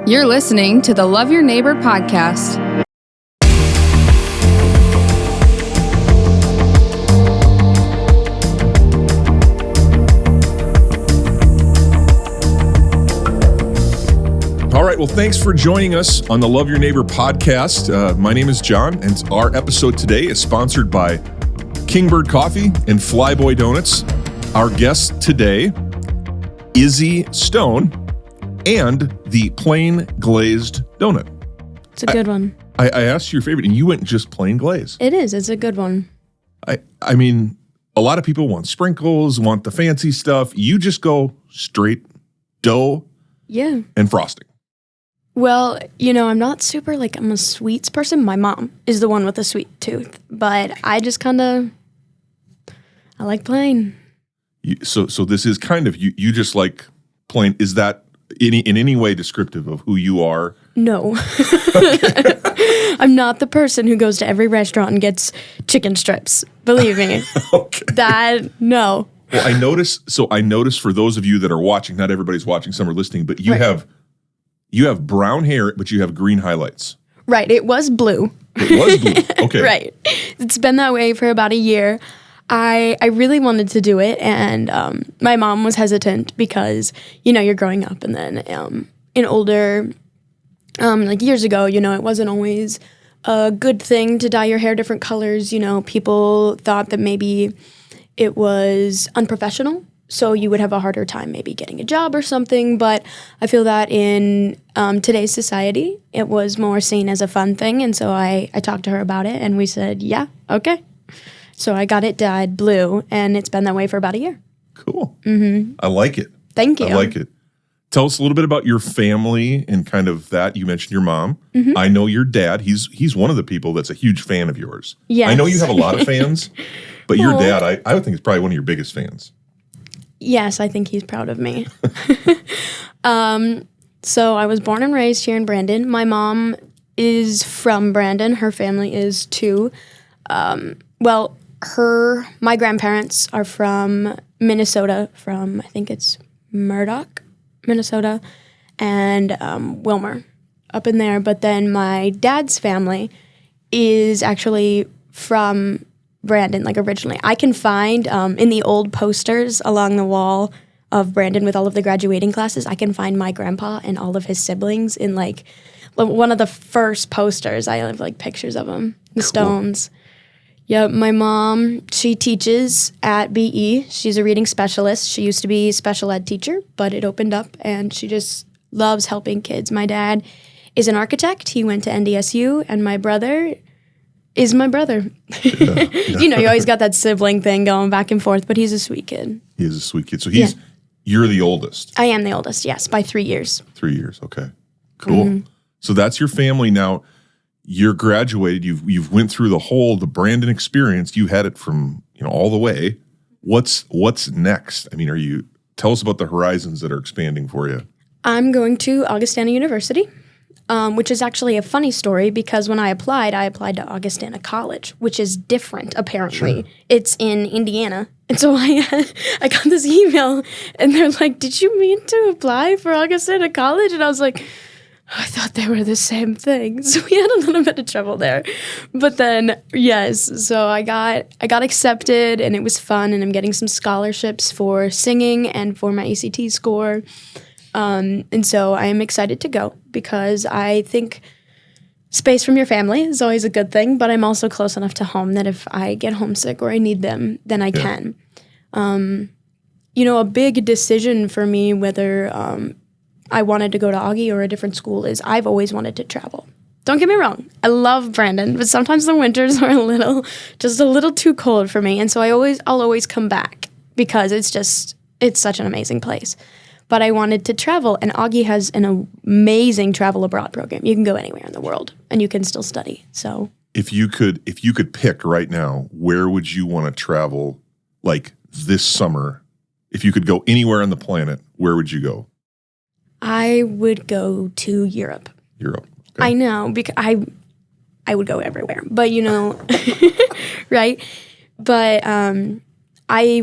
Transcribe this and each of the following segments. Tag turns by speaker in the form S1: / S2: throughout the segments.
S1: You're listening to the Love Your Neighbor podcast.
S2: All right, well, thanks for joining us on the Love Your Neighbor podcast. My name is John, and our episode today is sponsored by Kingbird Coffee and Flyboy Donuts. Our guest today, Izzie Stone, and the plain glazed donut.
S3: It's a good one.
S2: I asked you your favorite, and you went just plain glazed.
S3: It is. It's a good one.
S2: I mean, a lot of people want sprinkles, want the fancy stuff. You just go straight dough and frosting.
S3: Well, I'm not super, I'm a sweets person. My mom is the one with the sweet tooth. But I just I like plain.
S2: So this is kind of, you just like plain. Is that in any way descriptive of who you are?
S3: No. I'm not the person who goes to every restaurant and gets chicken strips. Believe me.
S2: Okay.
S3: No.
S2: Well, I notice for those of you that are watching, not everybody's watching, some are listening, but you have brown hair, but you have green highlights.
S3: Right. It was blue.
S2: It was blue. Okay.
S3: Right. It's been that way for about a year. I really wanted to do it, and my mom was hesitant because, you're growing up, and then in older, years ago, it wasn't always a good thing to dye your hair different colors. People thought that maybe it was unprofessional, so you would have a harder time maybe getting a job or something. But I feel that in today's society, it was more seen as a fun thing, and so I talked to her about it, and we said, yeah, okay. So I got it dyed blue, and it's been that way for about a year.
S2: Cool. Mm-hmm. I like it.
S3: Thank you.
S2: I like it. Tell us a little bit about your family and kind of that. You mentioned your mom. Mm-hmm. I know your dad. He's one of the people that's a huge fan of yours.
S3: Yes.
S2: I know you have a lot of fans, but your dad, I would think, is probably one of your biggest fans.
S3: Yes, I think he's proud of me. So I was born and raised here in Brandon. My mom is from Brandon. Her family is too. My grandparents are from Minnesota, from I think it's Murdoch, Minnesota, and Wilmer, up in there. But then my dad's family is actually from Brandon, originally. I can find in the old posters along the wall of Brandon with all of the graduating classes, I can find my grandpa and all of his siblings in one of the first posters. I have pictures of them, the Stones. Yeah, my mom, she teaches at BE. She's a reading specialist. She used to be a special ed teacher, but it opened up, and she just loves helping kids. My dad is an architect. He went to NDSU, and my brother is my brother. Yeah. You always got that sibling thing going back and forth, but he's a sweet kid.
S2: He is a sweet kid. So you're the oldest.
S3: I am the oldest, yes, by 3 years.
S2: 3 years, okay. Cool. Mm-hmm. So that's your family now. You're graduated. You've went through the Brandon experience. You had it from all the way. What's next? I mean, tell us about the horizons that are expanding for you.
S3: I'm going to Augustana University, which is actually a funny story because when I applied to Augustana College, which is different apparently. Sure. It's in Indiana, and so I got this email, and they're like, "Did you mean to apply for Augustana College?" And I was like, I thought they were the same thing. So we had a little bit of trouble there. But then, yes, so I got accepted, and it was fun, and I'm getting some scholarships for singing and for my ACT score. And so I am excited to go because I think space from your family is always a good thing, but I'm also close enough to home that if I get homesick or I need them, then I can. A big decision for me whether I wanted to go to Augie or a different school is I've always wanted to travel. Don't get me wrong. I love Brandon, but sometimes the winters are a little too cold for me. And so I'll always come back because it's such an amazing place. But I wanted to travel, and Augie has an amazing travel abroad program. You can go anywhere in the world and you can still study. So
S2: if you could pick right now, where would you want to travel this summer? If you could go anywhere on the planet, where would you go?
S3: I would go to Europe.
S2: Europe. Okay.
S3: I know, because I would go everywhere, but right? But I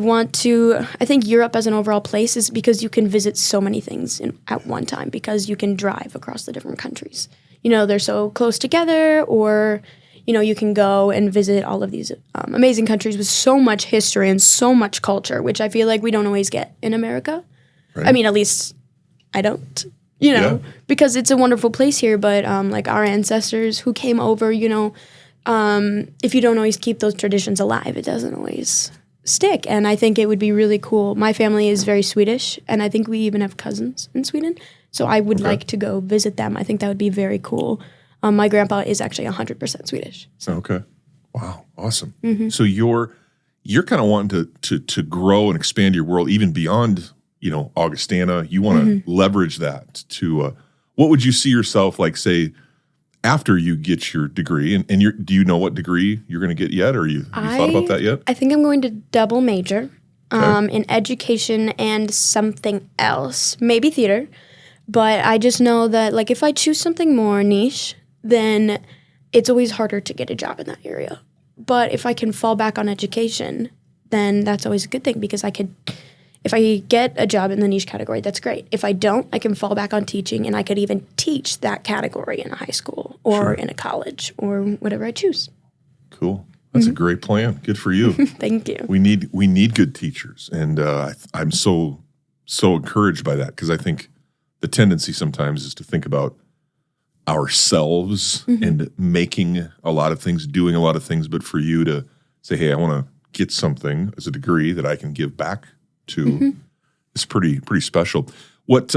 S3: think Europe as an overall place is because you can visit so many things at one time because you can drive across the different countries. They're so close together, or, you can go and visit all of these amazing countries with so much history and so much culture, which I feel like we don't always get in America. Right. I mean, at least I don't, because it's a wonderful place here, but like our ancestors who came over, if you don't always keep those traditions alive, it doesn't always stick. And I think it would be really cool. My family is very Swedish, and I think we even have cousins in Sweden. So I would like to go visit them. I think that would be very cool. My grandpa is actually 100% Swedish. So.
S2: Okay. Wow. Awesome. Mm-hmm. So you're kind of wanting to grow and expand your world even beyond, Augustana. You want to leverage that to, what would you see yourself like, say, after you get your degree? And do you know what degree you're going to get yet? Or have you thought about that yet?
S3: I think I'm going to double major in education and something else, maybe theater. But I just know that, like, if I choose something more niche, then it's always harder to get a job in that area. But if I can fall back on education, then that's always a good thing because if I get a job in the niche category, that's great. If I don't, I can fall back on teaching, and I could even teach that category in a high school or in a college or whatever I choose.
S2: Cool. That's a great plan. Good for you.
S3: Thank you.
S2: We need good teachers, and I'm so encouraged by that because I think the tendency sometimes is to think about ourselves and making a lot of things, doing a lot of things, but for you to say, hey, I want to get something as a degree that I can give back to is pretty special. What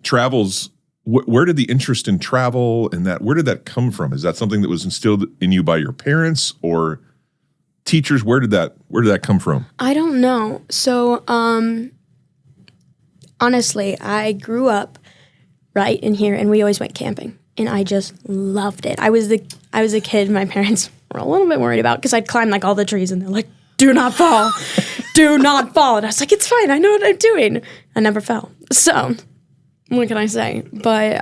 S2: travels, where did the interest in travel and where did that come from? Is that something that was instilled in you by your parents or teachers? Where did that come from?
S3: I don't know. So, honestly, I grew up right in here, and we always went camping, and I just loved it. I was a kid my parents were a little bit worried about because I'd climb like all the trees, and they're like, "Do not fall, do not fall." And I was like, "It's fine, I know what I'm doing." I never fell. So, what can I say? But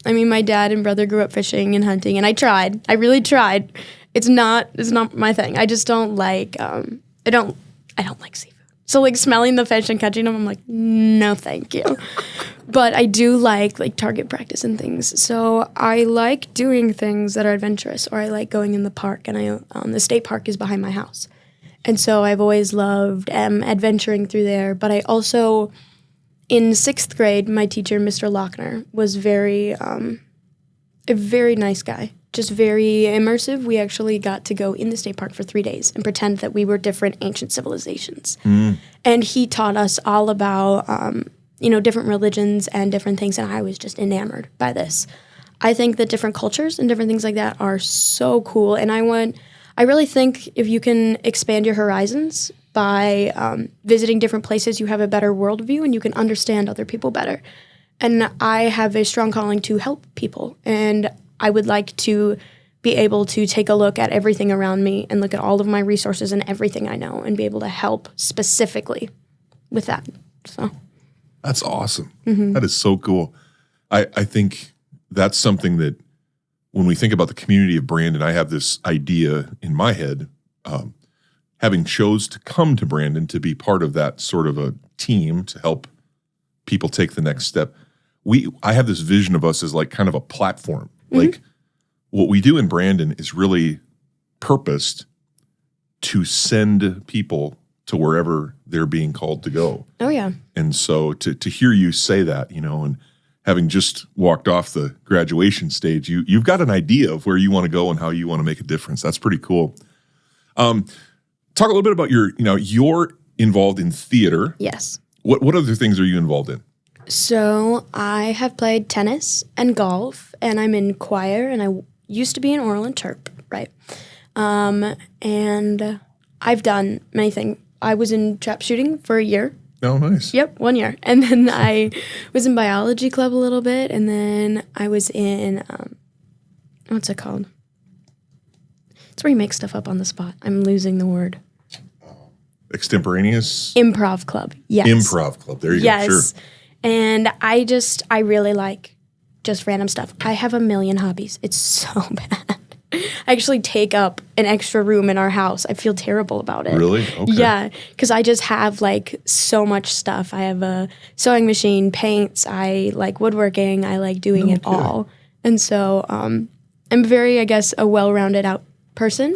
S3: my dad and brother grew up fishing and hunting, and I tried. I really tried. It's not my thing. I just don't like. I don't like seafood. So, like, smelling the fish and catching them, I'm like, no, thank you. But I do like target practice and things. So I like doing things that are adventurous, or I like going in the park. And the state park is behind my house. And so I've always loved adventuring through there. But I also, in 6th grade, my teacher, Mr. Lochner, was a very nice guy. Just very immersive. We actually got to go in the state park for 3 days and pretend that we were different ancient civilizations. And he taught us all about, different religions and different things, and I was just enamored by this. I think that different cultures and different things like that are so cool, and I really think if you can expand your horizons by visiting different places, you have a better worldview and you can understand other people better. And I have a strong calling to help people, and I would like to be able to take a look at everything around me and look at all of my resources and everything I know and be able to help specifically with that. So
S2: that's awesome. That is so cool. I think that's something that when we think about the community of Brandon, I have this idea in my head, having chose to come to Brandon to be part of that sort of a team to help people take the next step. I have this vision of us as like kind of a platform. Like what we do in Brandon is really purposed to send people to wherever they're being called to go.
S3: Oh, yeah.
S2: And so to hear you say that, and having just walked off the graduation stage, you've got an idea of where you want to go and how you want to make a difference. That's pretty cool. Talk a little bit about you're involved in theater.
S3: Yes.
S2: What other things are you involved in?
S3: So I have played tennis and golf, and I'm in choir, and I used to be in oral and chirp, right? And I've done many things. I was in trap shooting for a year.
S2: Oh, nice.
S3: Yep, 1 year. And then I was in biology club a little bit, and then I was in, what's it called? It's where you make stuff up on the spot. I'm losing the word.
S2: Extemporaneous?
S3: Improv club, yes.
S2: Improv club, there you go, sure.
S3: And I really like just random stuff. I have a million hobbies. It's so bad. I actually take up an extra room in our house. I feel terrible about it.
S2: Really? Okay.
S3: Yeah, because I just have like so much stuff. I have a sewing machine, paints. I like woodworking. I like doing it all. And so I'm very, I guess, a well-rounded out person.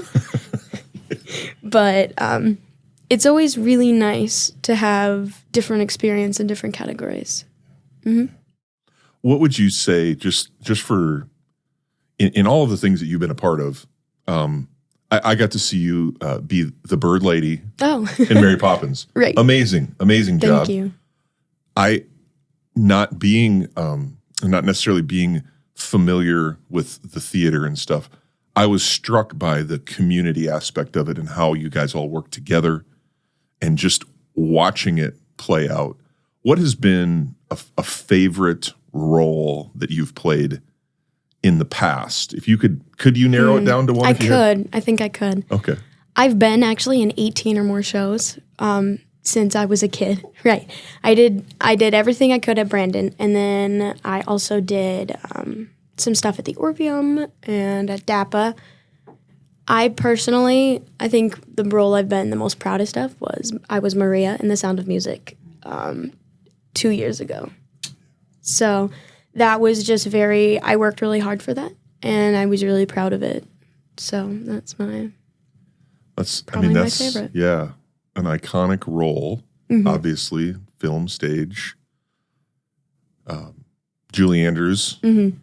S3: But it's always really nice to have different experience in different categories. Mm-hmm.
S2: What would you say, just for in all of the things that you've been a part of? I got to see you be the bird lady in Mary Poppins.
S3: Right.
S2: Amazing job.
S3: Thank you.
S2: Not necessarily being familiar with the theater and stuff, I was struck by the community aspect of it and how you guys all work together and just watching it play out. What has been a favorite role that you've played in the past? If you could you narrow it down to one?
S3: I could. I think I could.
S2: Okay.
S3: I've been actually in 18 or more shows since I was a kid. Right. I did everything I could at Brandon, and then I also did some stuff at the Orpheum and at DAPA. I think the role I've been the most proudest of was I was Maria in The Sound of Music 2 years ago. So that was just I worked really hard for that, and I was really proud of it. So that's probably my favorite.
S2: Yeah, an iconic role, obviously, film, stage. Julie Andrews,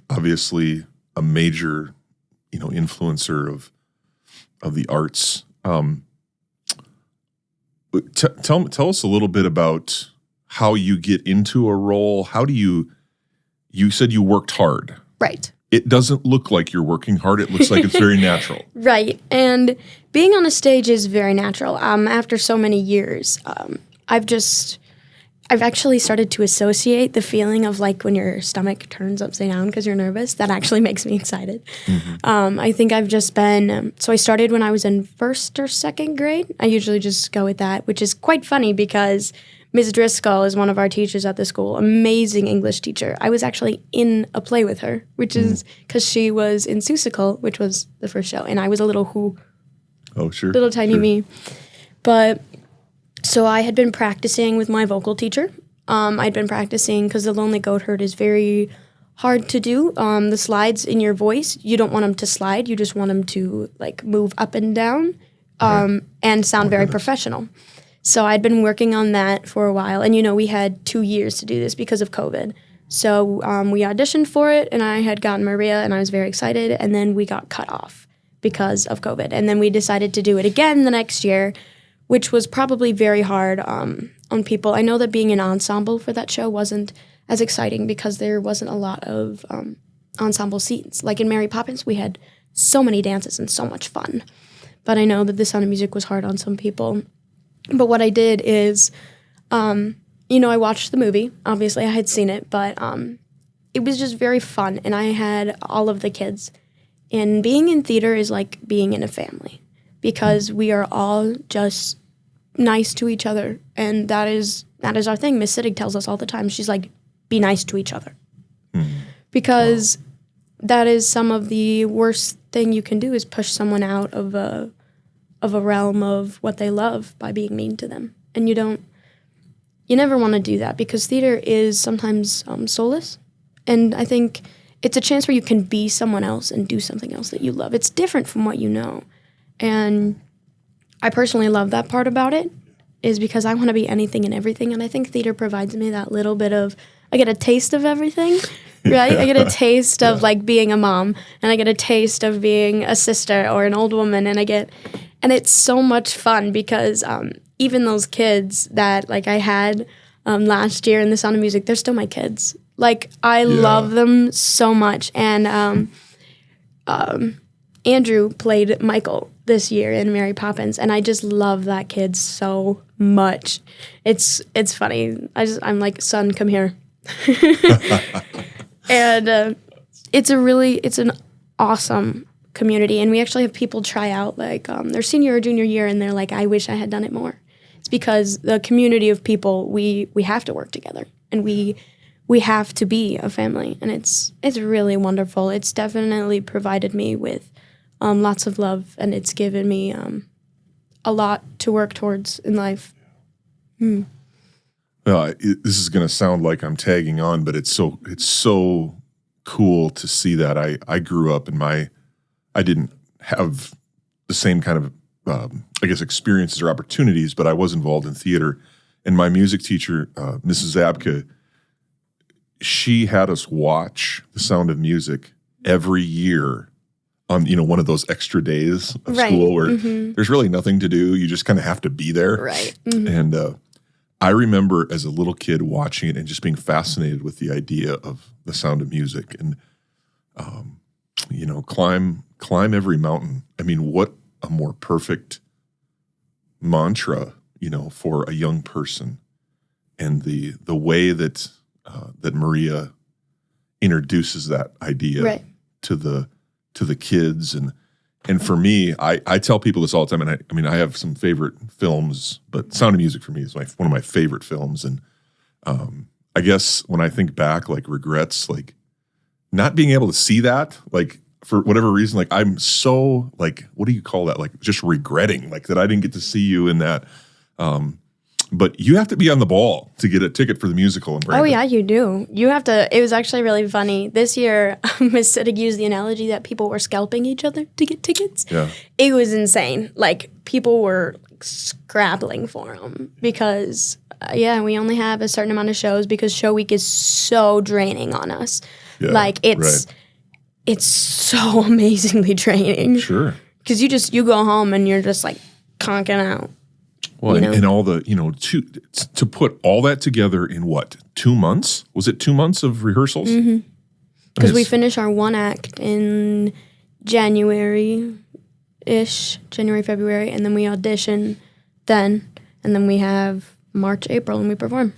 S2: obviously a major, influencer of the arts. Tell us a little bit about how you get into a role. How do you said you worked hard.
S3: Right.
S2: It doesn't look like you're working hard. It looks like it's very natural.
S3: Right. And being on a stage is very natural. After so many years, I've actually started to associate the feeling of like when your stomach turns upside down because you're nervous. That actually makes me excited. I think I've just been, so I started when I was in first or second grade. I usually just go with that, which is quite funny because Ms. Driscoll is one of our teachers at the school, amazing English teacher. I was actually in a play with her, which is because she was in Seussical, which was the first show, and I was a little little tiny me. But so I had been practicing with my vocal teacher. I'd been practicing because the Lonely Goatherd is very hard to do. The slides in your voice, you don't want them to slide. You just want them to like move up and down and sound very professional. So I'd been working on that for a while. And, we had 2 years to do this because of COVID. So we auditioned for it, and I had gotten Maria, and I was very excited. And then we got cut off because of COVID. And then we decided to do it again the next year, which was probably very hard on people. I know that being an ensemble for that show wasn't as exciting because there wasn't a lot of ensemble scenes. Like in Mary Poppins, we had so many dances and so much fun. But I know that The Sound of Music was hard on some people. But what I did is, I watched the movie. Obviously, I had seen it, but it was just very fun. And I had all of the kids. And being in theater is like being in a family because we are all just nice to each other. And that is our thing. Miss Sittig tells us all the time. She's like, be nice to each other. Because that is some of the worst thing you can do is push someone out of a realm of what they love by being mean to them. And you never want to do that because theater is sometimes soulless. And I think it's a chance where you can be someone else and do something else that you love. It's different from what you know. And I personally love that part about it is because I want to be anything and everything. And I think theater provides me that little bit of, I get a taste of everything, right? I get a taste of like being a mom, and I get a taste of being a sister or an old woman, and it's so much fun because even those kids that like I had last year in The Sound of Music, they're still my kids. Like I love them so much. And Andrew played Michael this year in Mary Poppins, and I just love that kid so much. It's funny. I'm like, son, come here. And it's an awesome community, and we actually have people try out like their senior or junior year, and they're like, I wish I had done it more. It's because the community of people, we have to work together, and we have to be a family, and it's really wonderful. It's definitely provided me with lots of love, and it's given me a lot to work towards in life.
S2: This is going to sound like I'm tagging on, but it's so cool to see that. I grew up I didn't have the same kind of experiences or opportunities, but I was involved in theater. And my music teacher, Mrs. Zabka, she had us watch The Sound of Music every year on, one of those extra days of school where there's really nothing to do. You just kind of have to be there.
S3: Right.
S2: And I remember as a little kid watching it and just being fascinated with the idea of The Sound of Music and, climb every mountain. I mean, what a more perfect mantra, for a young person. And the way that Maria introduces that idea to the kids. And for me, I tell people this all the time, and I have some favorite films, but Sound of Music for me is one of my favorite films. And I guess when I think back, like regrets, like not being able to see that, like for whatever reason, like I'm so like, what do you call that? Like just regretting like that I didn't get to see you in that. But you have to be on the ball to get a ticket for the musical in Brandon.
S3: Oh, yeah, you do. You have to. It was actually really funny. This year, Miss Sittig used the analogy that people were scalping each other to get tickets.
S2: Yeah.
S3: It was insane. Like, people were scrabbling for them because, we only have a certain amount of shows because show week is so draining on us.
S2: Yeah,
S3: like, it's so amazingly draining.
S2: Sure.
S3: Because you go home and you're just, like, conking out.
S2: Well, and all the, to put all that together in what, 2 months? Was it 2 months of rehearsals?
S3: Because we finish our one act in January, February, and then we audition then, and then we have March, April, and we perform.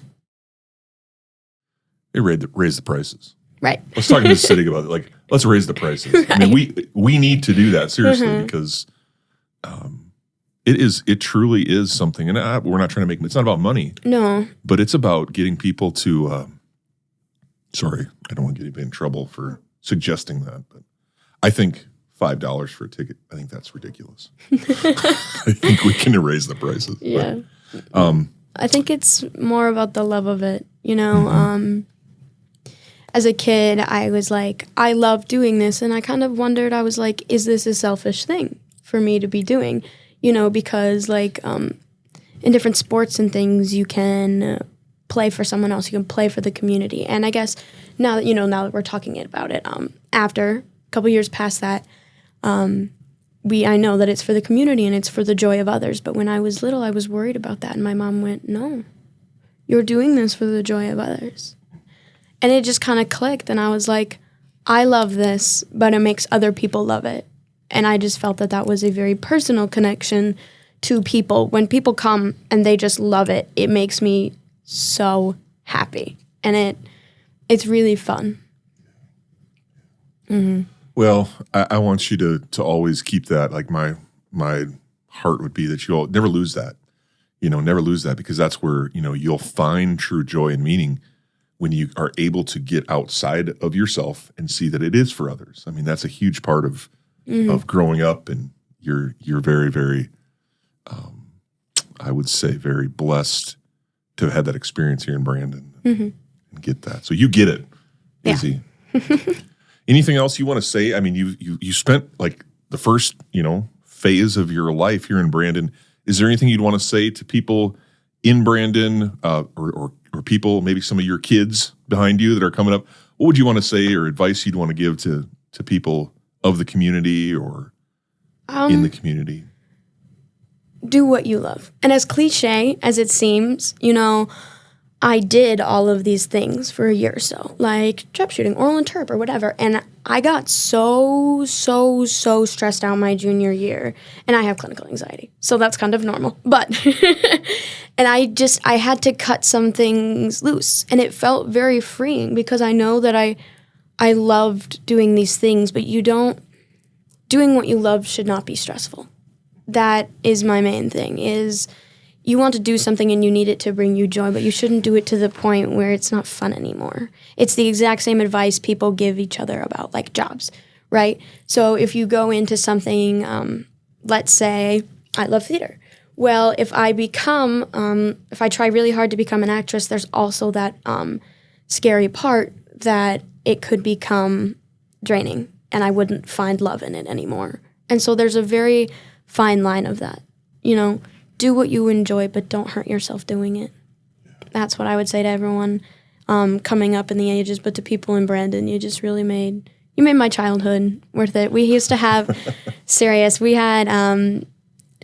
S2: They raise the prices.
S3: Right.
S2: Let's talk to the city about it. Like, let's raise the prices. Right. I mean, we need to do that, seriously, because it truly is something, and we're not trying to it's not about money.
S3: No.
S2: But it's about getting people to, sorry, I don't want to get anybody in trouble for suggesting that, but I think $5 for a ticket, I think that's ridiculous. I think we can raise the prices.
S3: Yeah.
S2: But,
S3: I think it's more about the love of it, As a kid, I was like, I love doing this, and I kind of wondered, I was like, is this a selfish thing for me to be doing? Because like in different sports and things, you can play for someone else, you can play for the community. And I guess now that we're talking about it, after a couple years past that, I know that it's for the community and it's for the joy of others. But when I was little, I was worried about that. And my mom went, no, you're doing this for the joy of others. And it just kind of clicked. And I was like, I love this, but it makes other people love it. And I just felt that was a very personal connection to people. When people come and they just love it, it makes me so happy. And it's really fun. Mm-hmm.
S2: Well, I want you to always keep that. Like my heart would be that you'll never lose that. Never lose that, because that's where, you'll find true joy and meaning when you are able to get outside of yourself and see that it is for others. I mean, that's a huge part of growing up, and you're very, very, I would say, very blessed to have had that experience here in Brandon and get that. So you get it, Izzie. Yeah. Anything else you want to say? I mean, you spent like the first, phase of your life here in Brandon. Is there anything you'd want to say to people in Brandon, or people, maybe some of your kids behind you that are coming up? What would you want to say, or advice you'd want to give to people of the community or in the community?
S3: Do what you love. And as cliche as it seems, I did all of these things for a year or so, like trap shooting, oral and terp, or whatever. And I got so stressed out my junior year. And I have clinical anxiety, so that's kind of normal. But, and I had to cut some things loose. And it felt very freeing, because I know that I loved doing these things, but doing what you love should not be stressful. That is my main thing, is you want to do something and you need it to bring you joy, but you shouldn't do it to the point where it's not fun anymore. It's the exact same advice people give each other about, like, jobs, right? So if you go into something, let's say I love theater. Well, if I try really hard to become an actress, there's also that scary part that it could become draining and I wouldn't find love in it anymore. And so there's a very fine line of that. Do what you enjoy, but don't hurt yourself doing it. That's what I would say to everyone coming up in the ages, but to people in Brandon, you just really made my childhood worth it. We used to have, we had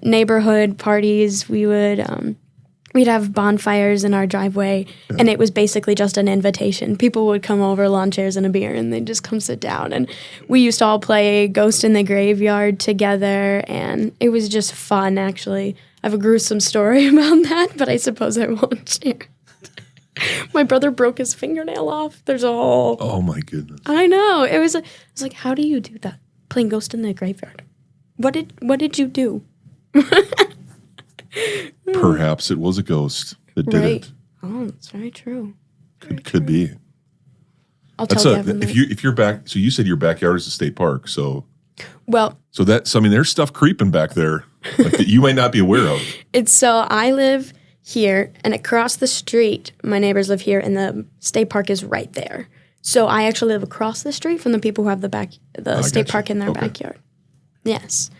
S3: neighborhood parties. We'd have bonfires in our driveway, and it was basically just an invitation. People would come over, lawn chairs and a beer, and they'd just come sit down. And we used to all play Ghost in the Graveyard together, and it was just fun, actually. I have a gruesome story about that, but I suppose I won't share. My brother broke his fingernail off. There's a whole...
S2: Oh, my goodness.
S3: I know. It was like, how do you do that? Playing Ghost in the Graveyard. What did you do?
S2: Perhaps it was a ghost that did it.
S3: Oh, that's very true.
S2: Could be.
S3: I'll tell Gavin.
S2: If you're back, so you said your backyard is a state park, so there's stuff creeping back there like that you might not be aware of.
S3: I live here, and across the street, my neighbors live here, and the state park is right there. So I actually live across the street from the people who have the state park in their backyard. Yes.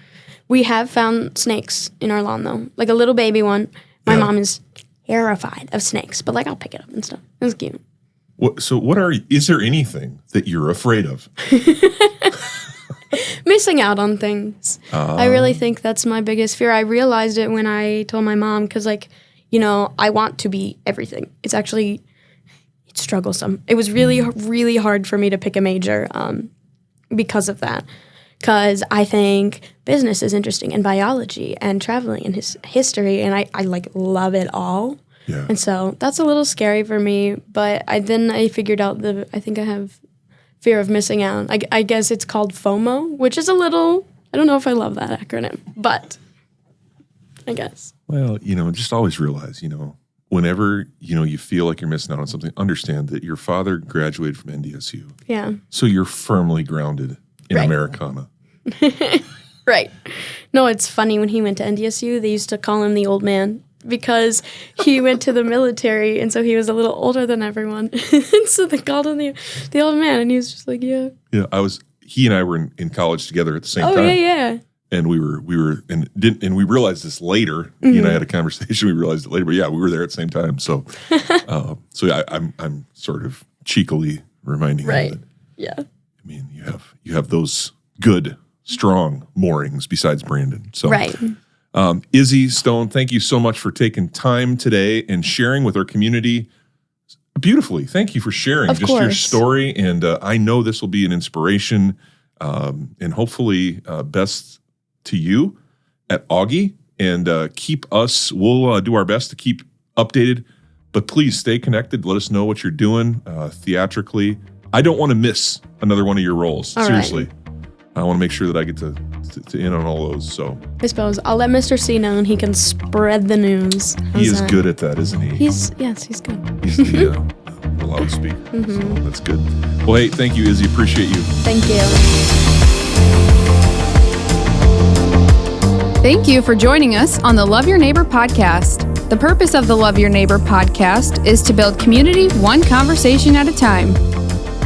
S3: We have found snakes in our lawn, though. Like a little baby one. My mom is terrified of snakes, but I'll pick it up and stuff. It's cute.
S2: Is there anything that you're afraid of?
S3: Missing out on things. I really think that's my biggest fear. I realized it when I told my mom, because, I want to be everything. It's strugglesome. It was really, really hard for me to pick a major because of that. Because I think business is interesting, and biology, and traveling, and history, and I love it all.
S2: Yeah.
S3: And so that's a little scary for me, but I figured out I think I have fear of missing out. I guess it's called FOMO, which is I don't know if I love that acronym, but I guess.
S2: Well, just always realize, whenever, you feel like you're missing out on something, understand that your father graduated from NDSU.
S3: Yeah.
S2: So you're firmly grounded in Americana.
S3: Right. No, it's funny, when he went to NDSU, they used to call him the old man because he went to the military, and so he was a little older than everyone. And so they called him the old man, and he was just like, yeah.
S2: Yeah, he and I were in college together at the same time.
S3: Oh, yeah.
S2: And we we realized this later. Mm-hmm. You and I had a conversation. We realized it later, but yeah, we were there at the same time. So, I'm sort of cheekily reminding you that.
S3: Yeah.
S2: I mean, you have those good, strong moorings besides Brandon. So,
S3: right.
S2: Izzie Stone, thank you so much for taking time today and sharing with our community beautifully. Thank you for sharing your story, and I know this will be an inspiration, and hopefully best to you at Augie, and we'll do our best to keep updated, but please stay connected. Let us know what you're doing theatrically. I don't want to miss another one of your roles.
S3: All
S2: seriously.
S3: Right.
S2: I want to make sure that I get to in on all those. So
S3: I suppose I'll let Mr. C know, and he can spread the news.
S2: He is good at that, isn't he?
S3: He's good.
S2: He's the loudspeaker. Mm-hmm. So that's good. Well, hey, thank you, Izzie. Appreciate you.
S3: Thank you.
S1: Thank you for joining us on the Love Your Neighbor podcast. The purpose of the Love Your Neighbor podcast is to build community one conversation at a time.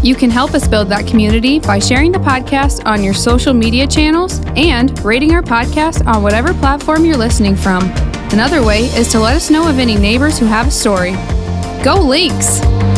S1: You can help us build that community by sharing the podcast on your social media channels and rating our podcast on whatever platform you're listening from. Another way is to let us know of any neighbors who have a story. Go LYNX!